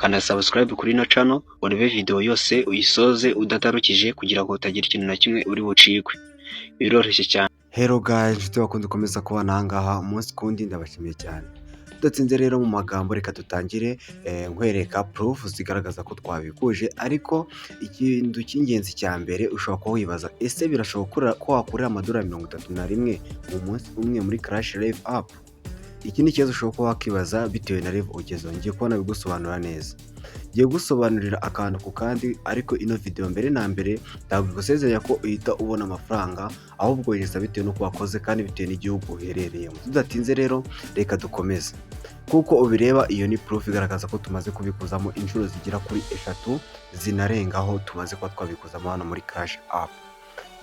kana subscribe kuri ino channel urebe video yose uyisoze udatarukije kugira ngo utagira ikintu na kimwe uri bucikwe. Biroroshye cyane. Hello guys, nshuti bakunze komeza kubana ahangaha umunsi kundi ndabashimiye cyane. Tudatsinze rero mu magambo reka tutangire nkwereka proof zigaragaza ko twabikuje, ariko ikintu cy'ingenzi cya mbere ushobora kuba wibaza ese birashoboka ko wakorera amadolari 31 mu munsi umwe muri Clash Live app. Iki ni ikibazo ushobora kuba wakibaza bitewe na level ugezeho. Ngiye kubona bigusobanura neza. Ngiye gusobanurira akantu ku kandi, ariko ino video mbere na mbere ntabwo igusezeranya ko uhita ubona amafaranga, ahubwo wigeza bitewe n'uko wakoze kandi bitewe n'igihugu uherereyemo. Tudatinze rero reka dukomeze. Kuko ubireba iyo ni proof igaragaza ko tumaze kubikuzamo inshuro zigera kuri 3 zinarengaho tumaze kuba twabikuzamo hano muri Clash app.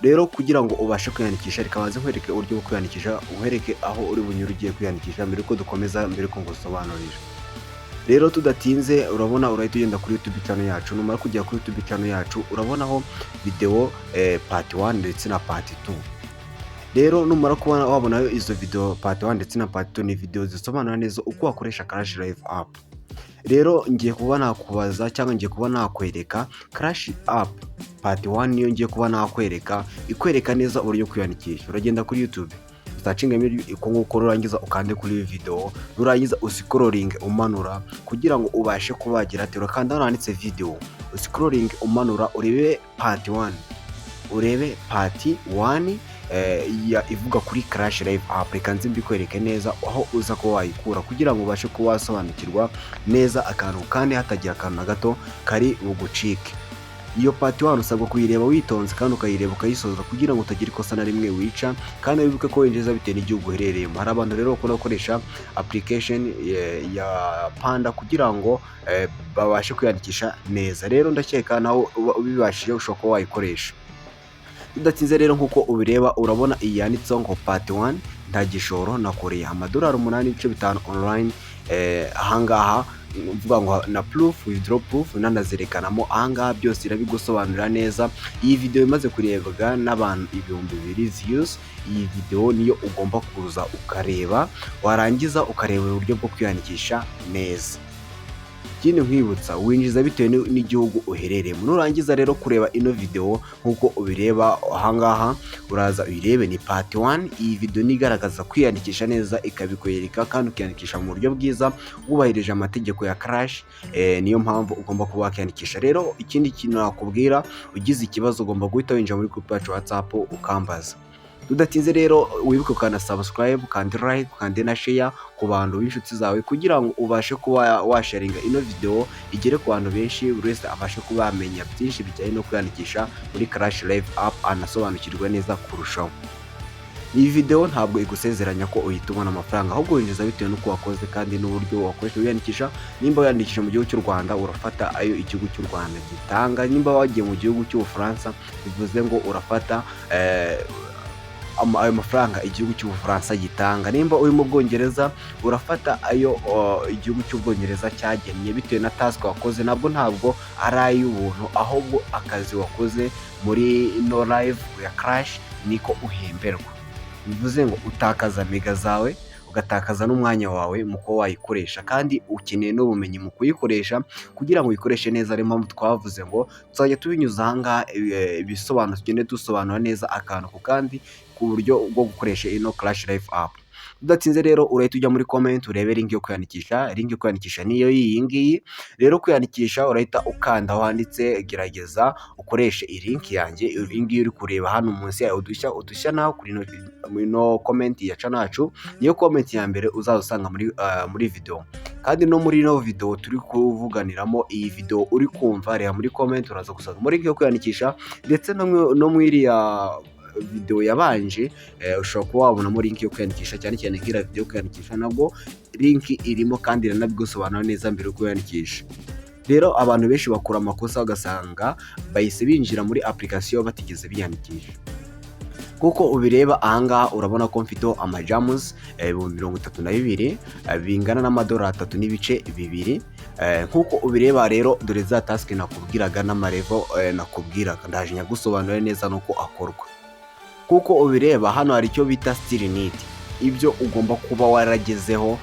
Rero kugira ngo ubashe kwiyandikisha reka baze nkwereke uburyo bwo kwiyandikisha, nkwereke aho uri bunyura ugiye kwiyandikisha mbere ko dukomeza, mbere ko ngusobanurira. Rero tudatinze urabona urahita ugenda kuri YouTube channel yacu. Numara kujya kuri YouTube channel yacu urabonaho video part 1 ndetse na part 2. Rero numara kubona wabona izo video part 1 ndetse na part 2 ni video zisobanura neza uko wakoresha Clash Live app. Rero ngiye kuba nakubaza cyangwa ngiye kuba nakwereka Clash app part 1 niyo ngiye kuba nakwereka, ikwereka neza uburyo kwiyandikisha. Uragenda kuri YouTube uzacingamo iko nguko, urangiza ukande kuri video, urangiza uscrolling umanura kugira ngo ubashe kubagira ati urakanda handitse video, uscrolling umanura urebe part 1, urebe part 1 ivuga kuri Clash Live app. Reka nzi mbikwereke neza aho uza ko wayikura kugira ngo ubashe kuba wasobanukirwa neza akantu kandi hatagira akantu na gato kari bugucike. Iyo part 1 usabwa kuyireba witonze kandi ukayireba ukayisoza kugira ngo utagira ikosa na rimwe wica, kandi wibuke ko winjiza bitewe n'igihugu uherereyemo. Hari abantu rero bakunda gukoresha application ya Panda kugira ngo babashe kwiyandikisha neza. Rero ndakeka naho ubibashije ushobora kuba wayikoresha. Tudatinze rero nkuko ubireba urabona iyi yanditseho ngo part 1 ndagishoro nakoreye amadolari 8.5 online. Ahangaha mvuga ngo na proof, withdraw proof nanazerekanamo. Ahangaha byose irabigusobanurira neza. Iyi video imaze kurebwa n'abantu 2000 views. Iyi video niyo ugomba kuza ukareba, warangiza ukareba uburyo bwo kwiyandikisha neza. Ikindi nkwibutsa winjiza bitewe n'igihugu uherereyemo. Nurangiza rero kureba ino video nkuko ubireba ahangaha uraza uyirebe ni part 1. Iyi video ni igaragaza kwiyandikisha neza, ikabikwereka kandi ukiyandikisha mu buryo bwiza wubahirije amategeko ya Clash. Niyo mpamvu ugomba kuba wakiyandikisha. Rero ikindi kintu nakubwira, ugize ikibazo ugomba guhita winjira muri group yacu WhatsApp ukambaza. Tudatinze rero wibuke ukana subscribe, kandi like, kandi na share ku bantu b'inshuti zawe kugira ngo ubashe kuba washaringa ino video igere ku bantu benshi, buri wese abashe kuba amenya byinshi bijyanye no kwiyandikisha muri Clash Live app anasobanukirwa neza kurushaho. Iyi video ntabwo igusezeranya ko uhita ubona amafaranga, ahubwo winjiza bitewe n'uko wakoze kandi n'uburyo wakoresha wiyandikisha. Nimba wiyandikisha mu gihugu cy'u Rwanda urafata ayo igihugu cy'u Rwanda gitanga. Nimba wagiye mu gihugu cy'u Bufaransa bivuze ngo urafata ayo mafaranga igihugu cy'Ubufaransa gitanga. Nimba uri mu Bwongereza urafata ayo igihugu cy'Ubwongereza cyagennye bitewe na task wakoze. Ntabwo ari ay'ubuntu, ahubwo akazi wakoze muri no live ya Clash niko uhemberwa. Bivuze ngo utakaza mega zawe, ugatakaza n'umwanya wawe mu ko wayikoresha, kandi ukeneye n'ubumenyi mu kuyikoresha kugira ngo uyikoreshe neza. Ari mpamvu twavuze ngo tuzajya tubinyuza ahangaha ibisobanuro, tugende dusobanura neza akantu ku kandi ku buryo bwo gukoresha ino Clash Live app. Tudatinze rero urahita ujya muri comment urebe link yo kwiyandikisha. Link yo kwiyandikisha niyo iyi ngiyi. Rero kwiyandikisha urahita ukanda aho handitse gerageza ukoreshe iyi link yanjye. Iyi ngiyi uri kureba hano munsi ya udushya naho kuri no comment ya channel yacu, niyo comment ya mbere uzasanga muri video. Kandi no muri no video turi kuvuganiramo, iyi video uri kumva reba muri comment uraza gusanga muri link yo kwiyandikisha, ndetse no muri ya video yabanje ushobora kuba wabonamo link yo kwiyandikisha, cyane cyane nk'ira video yo kwiyandikisha nabwo link irimo kandi iranabigusobanura neza mbere yo kwiyandikisha. Rero abantu benshi bakora amakosa ugasanga bahise binjira muri application batigeze biyandikisha. Kuko ubireba ahangaha urabona ko mfiteho amajams 32 bingana n'amadolari 3.2. Nkuko ubireba rero dore za task nakubwiraga n'amarevo nakubwiraga, ndaje nyagusobanura neza nuko akorwa. Kuko ubireba hano hari icyo bita still need. Ibyo ugomba kuba waragezeho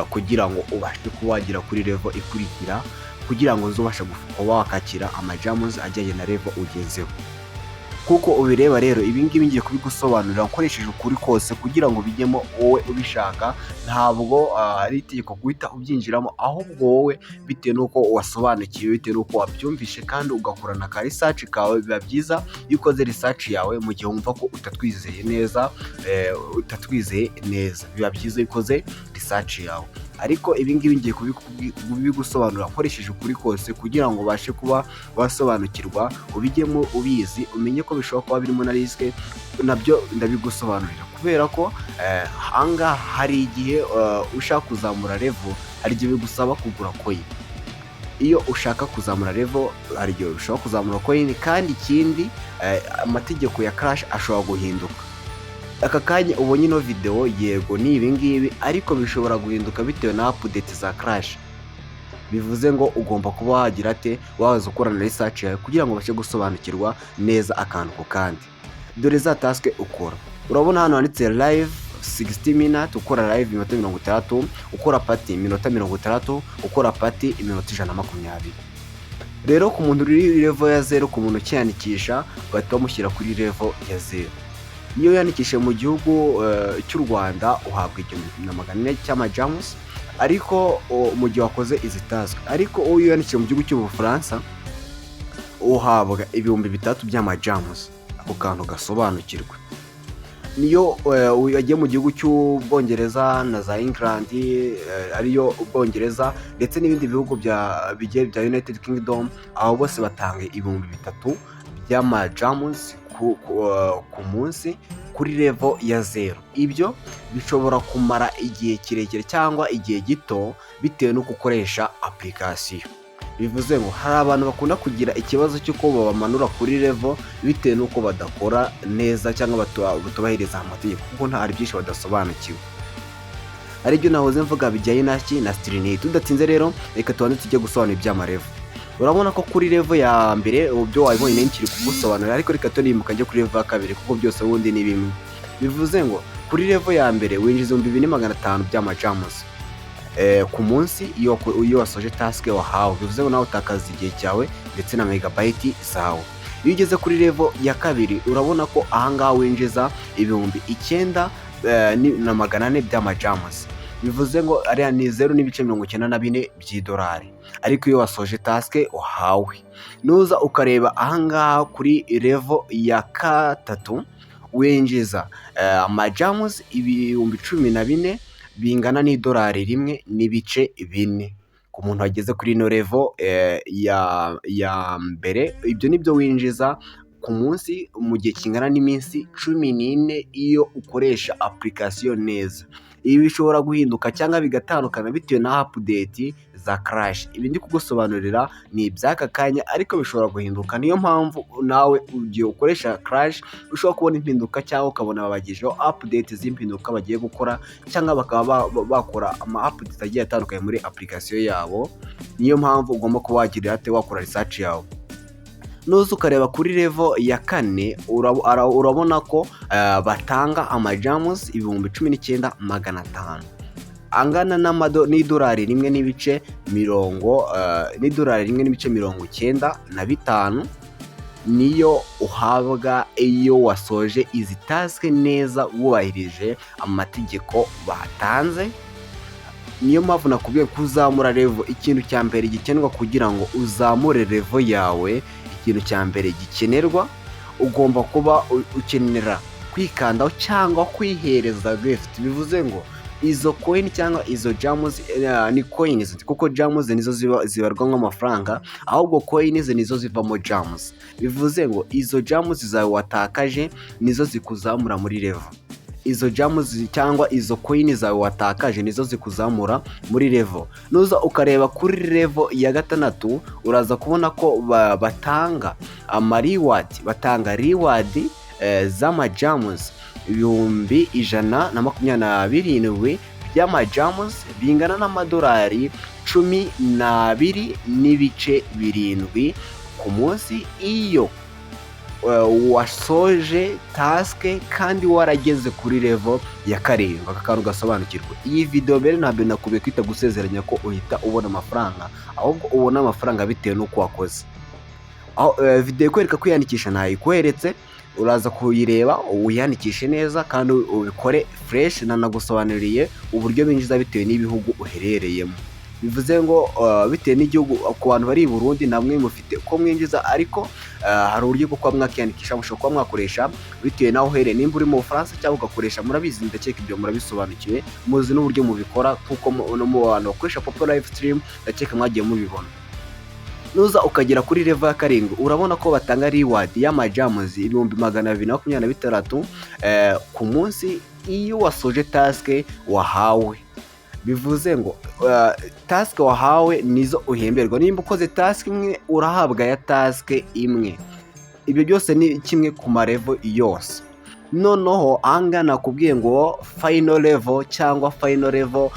kugira ngo ubashe kuba wagira kuri level ikurikira. kugira ngo uzubashe kuba wakakira amajamuzi ajyanye na level ugezeho. Kuko ubireba rero ibi ngibi ngiye kubigusobanurira nkoresheje ukuri kose kugira ngo bijyemo wowe ubishaka, ntabwo ari itegeko guhita ubyinjiramo, ahubwo wowe bitewe n'uko wasobanukiwe, bitewe n'uko wabyumvishe kandi ugakorana ka research kawe. Biba byiza iyo ukoze research yawe mu gihe wumva ko utatwizeye neza, biba byiza iyo ukoze research yawe. Ariko ibi ngibi ngiye kubigusobanurira nkoresheje ukuri kose kugira ngo ubashe kuba wasobanukirwa, ubijyemo ubizi, umenye ko bishobora kuba birimo na risike, nabyo ndabigusobanurira kubera ko ahangaha hari igihe ushaka kuzamura level, hari igihe bigusaba kugura coin. Iyo ushaka kuzamura level hari igihe ushobora kuzamura coin, kandi ikindi amategeko ya Clash ashobora guhinduka. Aka kanya ubonye ino video yego ni ibi ngibi, ariko bishobora guhinduka bitewe na update za Clash. Bivuze ngo ugomba kuba wagira ate waza ukorana research yawe kugira ngo ubashe gusobanukirwa neza akantu ku kandi. Dore za task ukora, urabona hano handitse live 60 minutes, ukora live iminota 60, ukora party iminota 60, ukora party iminota 120. Rero ku muntu uri level ya 0, ku muntu cyandikisha bahita bamushyira kuri level ya 0. Iyo yandikishije mu gihugu cy'u Rwanda uhabwa 1,400 cy'amajamuzi, ariko mu gihe wakoze izi task. Ariko iyo yandikishije mu gihugu cy'Ubufaransa uhabwa 3,000 by'amajamuzi. Ako kantu gasobanukirwa. Niyo yagiye mu gihugu cy'Ubwongereza na za England, ariyo Ubwongereza ndetse n'ibindi bihugu bya United Kingdom, aho bose batanga 3,000 by'amajamuzi ku munsi kuri level ya 0. Ibyo bishobora kumara igihe kirekire cyangwa igihe gito bitewe n'uko ukoresha application. Bivuze ngo hari abantu bakunda kugira ikibazo cy'uko babamanura kuri level bitewe n'uko badakora neza cyangwa batubahiriza amategeko, kuko nta ari byinshi badasobanukiwe. Ari byo nahoze mvuga bijyanye na Street. Tudatinze rero reka tubanze tujye gusobanura iby'amarevo. Urabona ko kuri level ya mbere ubyo wabonye n'ikiri kugusobanurira, ariko reka turimbuka njye kuri level ya kabiri kuko byose ubundi ni bimwe. Bivuze ngo kuri level ya mbere winjiza 2,500 by'amajamuzi ku munsi iyo wasoje task wahawe. Bivuze ngo nawe utakaza igihe cyawe ndetse na megabyte zawe. Iyo ugeze kuri level ya kabiri urabona ko ahangaha winjiza 9,400 by'amajamuzi. Bivuze ngo ariya ni 0.94 by'idolari, ariko iyo wasoje task wahawe. Nuza ukareba ahangaha kuri level ya katatu winjiza amajamuzi 14,000 bingana n'idolari 1.4 ku muntu wageze kuri ino level ya mbere. Ibyo nibyo winjiza ku munsi mu gihe kingana n'iminsi 14 iyo ukoresha application neza. Ibi bishobora guhinduka cyangwa bigatandukana bitewe na update za Clash. Ibi ndi kugusobanurira ni iby'aka kanya, ariko bishobora guhinduka. Niyo mpamvu nawe ugiye ukoresha Clash ushobora kubona impinduka cyangwa ukabona babagijeho update z'impinduka bagiye gukora, cyangwa bakaba bakora ama updates agiye atandukanye muri application yabo. Niyo mpamvu ugomba kuba wagira ate wakora research yawe. Nuza ukareba kuri level ya 4 urabona ko batanga amajamuzi 19,500 angana n'idolari 1.95 niyo uhabwa iyo wasoje izi task neza wubahirije amategeko batanze. Niyo mpamvu nakubwiye kuzamura level. Ikintu cya mbere gikenerwa kugira ngo uzamure level yawe, ikintu cya mbere gikenerwa ugomba kuba ukenera kwikandaho cyangwa kwihereza gift. Bivuze ngo izo coin cyangwa izo jamuzi ni coins, kuko jamuzi nizo zibarwa nk'amafaranga, ahubwo coins nizo zivamo jamuzi. Bivuze ngo izo jamuzi zawe watakaje nizo zikuzamura muri level. Izo jamuzi cyangwa izo coin zawe watakaje nizo zikuzamura muri level. Nuza ukareba kuri level ya 6 uraza kubona ko batanga reward, batanga reward z'amajamuzi 127 by'amajamuzi bingana n'amadolari 12.7 ku munsi iyo wasoje tasike kandi warageze kuri level ya karindwi. Aka kantu gasobanukirwa. Iyi video mbere ntabwo nakubiye kwita gusezeranya ko uhita ubona amafaranga, ahubwo ubona amafaranga bitewe n'uko wakoze. Video ikwereka kwiyandikisha nayikweretse, uraza kuyireba wiyandikishe neza kandi ubikore fresh. Nanagusobanuriye uburyo binjiza bitewe n'ibihugu uherereyemo. Bivuze ngo bitewe n'igihugu, ku bantu bari i Burundi namwe mufite uko mwinjiza, ariko hari uburyo bwo kuba mwakiyandikisha, mushobora kuba mwakoresha bitewe naho uhereye. Nimba uri mu Bufaransa cyangwa ugakoresha, murabizi, ndakeka ibyo murabisobanukiwe, muzi n'uburyo mubikora kuko no mu bantu bakoresha Popo Live Stream ndakeka mwagiye mubibona. Nuza ukagera kuri level ya karindwi, urabona ko batanga reward y'amajams 226 ku munsi iyo wasoje task wahawe. Bivuze ngo task wahawe nizo uhemberwa. Nimba ukoze task imwe urahabwa ya task imwe. Ibyo byose ni kimwe ku marevo yose. Noneho anga nakubwiye ngo final level cyangwa final level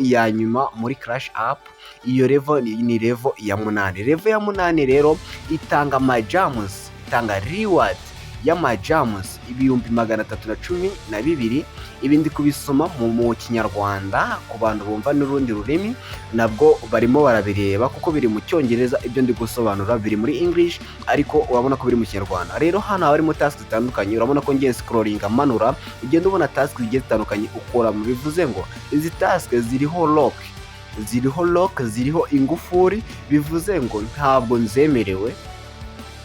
ya nyuma muri Clash App. Iyo level ni level ya 8. Level ya 8 rero itanga amajams, itanga reward y'amajams 312. Ibindi kubisoma mu Kinyarwanda ku bantu bumva n'urundi rurimi nabwo barimo barabireba kuko biri mu Cyongereza. Ibyo ndi gusobanura biri muri English, ariko urabona ko biri mu Kinyarwanda. Rero hano harimo task zitandukanye. Urabona ko ngiye scrolling manura, ugenda ubona task zigiye zitandukanye ukora. Bivuze ngo izi task ziriho lock, ziriho ingufuri. Bivuze ngo ntabwo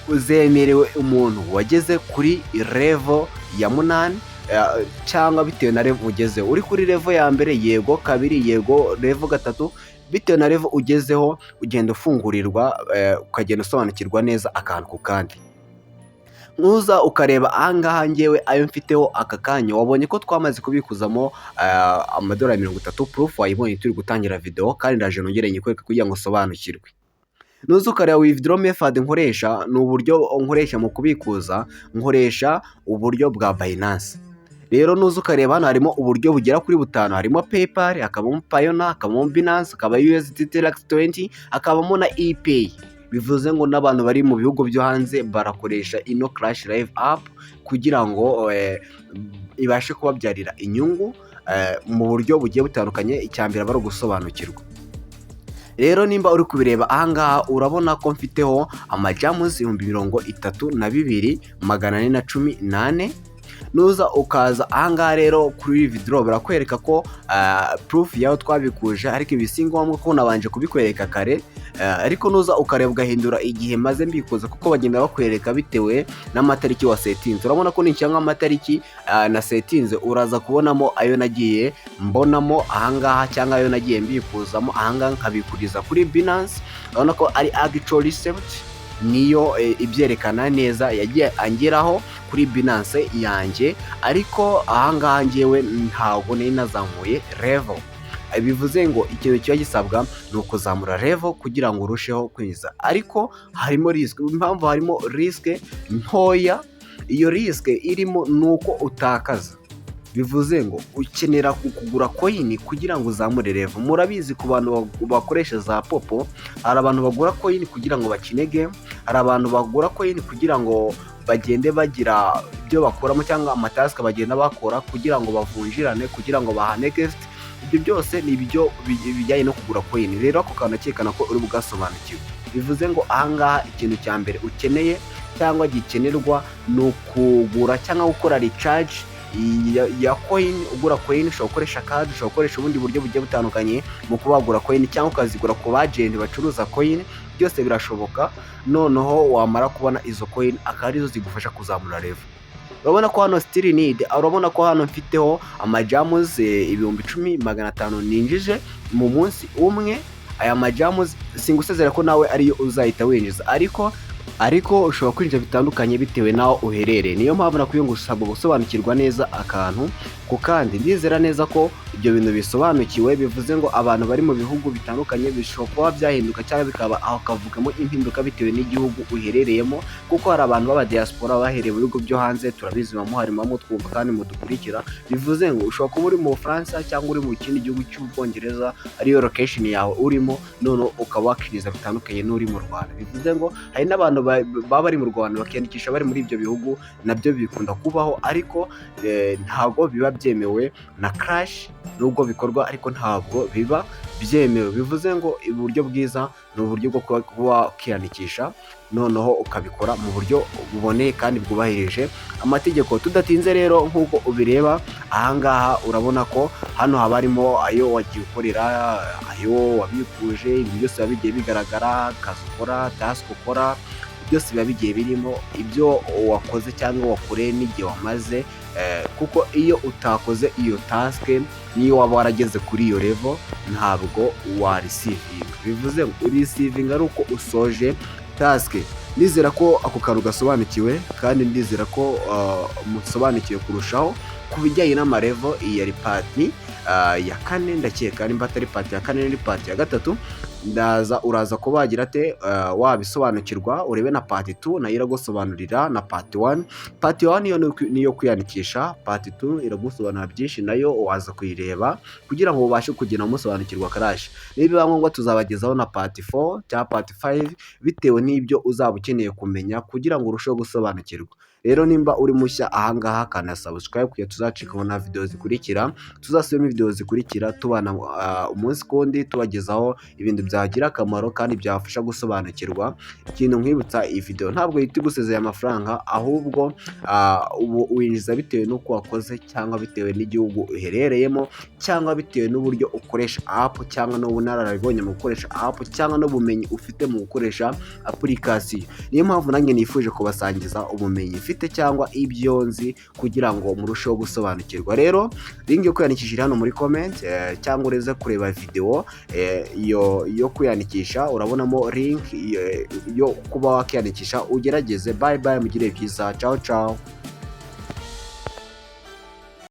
uzemerewe umuntu wageze kuri level ya 8 cyangwa bitewe na level ugezeho. Uri kuri level ya mbere yego, kabiri yego, level gatatu, bitewe na level ugezeho ugenda ufungurirwa, ukagenda usobanukirwa neza akantu ku kandi. Nuza ukareba ahangaha ngewe ayo mfiteho aka kanya, wabonye ko twamaze kubikuzamo $30 proof. Wayibonye turi gutangira video kandi ndaje nongere nyikwereka kugira ngo usobanukirwe. Nuza ukareba withdraw method nkoresha, ni uburyo nkoresha mu kubikuza, nkoresha uburyo bwa Binance. Rero nuza ukareba hano harimo uburyo bugera kuri 5. Harimo PayPal, hakabamo Payoneer, hakabamo Binance, hakaba USDT Lux20, hakabamo na ePay. Bivuze ngo n'abantu bari mu bihugu byo hanze barakoresha ino Clash Live app kugira ngo ibashe kubabyarira inyungu mu buryo bugiye butandukanye. Icyambere bari gusobanukirwa. Rero nimba uri kubireba ahangaha urabona ko mfiteho amajams 32,418. Nuza ukaza ahangaha rero kuri withdraw barakwereka ko proof yawe twabikuje, ariko ibisingombwa ko nabanje kubikwereka kare. Ariko nuza ukareba ugahindura igihe maze mbikuza kuko bagenda bakwereka bitewe n'amatariki wa setinze. Urabona ko nicyanga amatariki na setinze, uraza kubonamo ayo nagiye mbonamo ahangaha cyangwa ayo nagiye mbikuzamo ahangaha nkabikuriza kuri Binance. Urabona ko ari actual receipt, niyo ibyerekana neza yagiye angeraho kuri Binance yanjye, ariko ahangaha ngewe ntabwo nari nazamuye level. Bivuze ngo ikintu kiba gisabwa ni ukuzamura level kugira ngo urusheho kwinjiza, ariko harimo risk. Impamvu harimo risk ntoya, iyo risk irimo nuko utakaza. Bivuze ngo ukenera kugura coin kugira ngo uzamure level. Murabizi ku bantu bakoresha za Popo, hari abantu bagura coin kugira ngo bakine game, hari abantu bagura coin kugira ngo bagende bagira ibyo bakoramo cyangwa amatask bagenda bakora kugira ngo bavunjirane, kugira ngo bahane gift. Ibyo byose ni ibyo bijyanye no kugura coin. Rero ako kantu cyekana ko uri bugasobanukiwe. Bivuze ngo ahangaha ikintu cya mbere ukeneye cyangwa gikenerwa ni ukugura cyangwa gukora recharge ya coin. Ugura coin ushobora gukoresha card, ushobora gukoresha ubundi buryo bugiye butandukanye mu kubagura coin, cyangwa ukazigura ku bagent bacuruza coin. Byose birashoboka. Noneho wamara kubona izo coin akaba arizo zigufasha kuzamura level. Urabona ko hano still need, urabona ko hano mfiteho amajams 10,500 ninjije mu munsi umwe. Aya majams singusezera ko nawe ariyo uzahita winjiza, ariko ushobora kwinjira bitandukanye bitewe naho uherereye. Niyo mpamvu nakwiye gusabwa gusobanukirwa neza akantu ku kandi. Ndizera neza ko ibyo bintu bisobanukiwe. Bivuze ngo abantu bari mu bihugu bitandukanye bishobora kuba byahinduka cyangwa bikaba aho kavugamo impinduka bitewe n'igihugu uherereyemo, kuko hari abantu b'aba diaspora bahereye mu bihugu byo hanze. Turabizi harimo twumva kandi mudukurikira. Bivuze ngo ushobora kuba uri mu Bufaransa cyangwa uri mu kindi gihugu cy'Ubwongereza, ariyo location yawe urimo, none ukaba wakiriza bitandukanye n'uri mu Rwanda. Bivuze ngo hari n'abantu n'abantu baba bari mu Rwanda bakiyandikisha bari muri ibyo bihugu nabyo bikunda kubaho, ariko ntabwo biba byemewe na Crash. Nubwo bikorwa ariko ntabwo biba byemewe. Bivuze ngo uburyo bwiza ni uburyo bwo kuba wakiyandikisha noneho ukabikora mu buryo buboneye kandi bwubahirije amategeko. Tudatinze rero, nk'uko ubireba ahangaha urabona ko hano haba harimo ayo wagiye ukorera, ayo wabikuje, ibintu byose biba bigiye bigaragara, akazi ukora, task ukora, byose biba bigiye birimo ibyo wakoze cyangwa wakoreye n'igihe wamaze, kuko iyo utakoze iyo task niyo waba warageze kuri iyo level ntabwo wa receiving. Bivuze ngo receiving ari uko usoje task. Ndizera ko ako kantu gasobanukiwe, kandi ndizera ko musobanukiwe kurushaho ku bijyanye n'amarevo. Iyi yari pati ya kane, ndakeka nimba atari pati ya kane ni pati ya gatatu. Uraza kuba wagira ate wabisobanukirwa, urebe na pati 2 nayo iragusobanurira, na pati 1. Pati 1 yo niyo kwiyandikisha, pati 2 iragusobanurira byinshi, nayo waza kuyireba kugira ngo ubashe kugenda musobanukirwa Crash. Niba ngombwa tuzabagezaho na pati 4 cyangwa pati 5 bitewe n'ibyo uzaba ukeneye kumenya kugira ngo urusheho gusobanukirwa. Rero nimba uri mushya ahangaha, kana subscribe kugira tuzacikaho na video zikurikira, tuzasubiramo video zikurikira tubana umunsi kundi tubagezaho ibintu byagira akamaro kandi byafasha gusobanukirwa. Ikintu nkwibutsa, iyi video ntabwo yita igusezeye amafaranga, ahubwo winjiza bitewe n'uko wakoze, cyangwa bitewe n'igihugu uherereyemo, cyangwa bitewe n'uburyo ukoresha app, cyangwa n'ubunararibonye mu gukoresha app, cyangwa n'ubumenyi ufite mu gukoresha application. Niyo mpamvu nanjye nifuje kubasangiza ubumenyi mfite cyangwa ibyo nzi kugira ngo murusheho gusobanukirwa. Rero link yo kwiyandikisha hano muri comment, cyangwa ureze kureba video yo kwiyandikisha, urabonamo link yo kuba wakiyandikisha. Ugerageze. Bye bye, mugire byiza. Ciao ciao.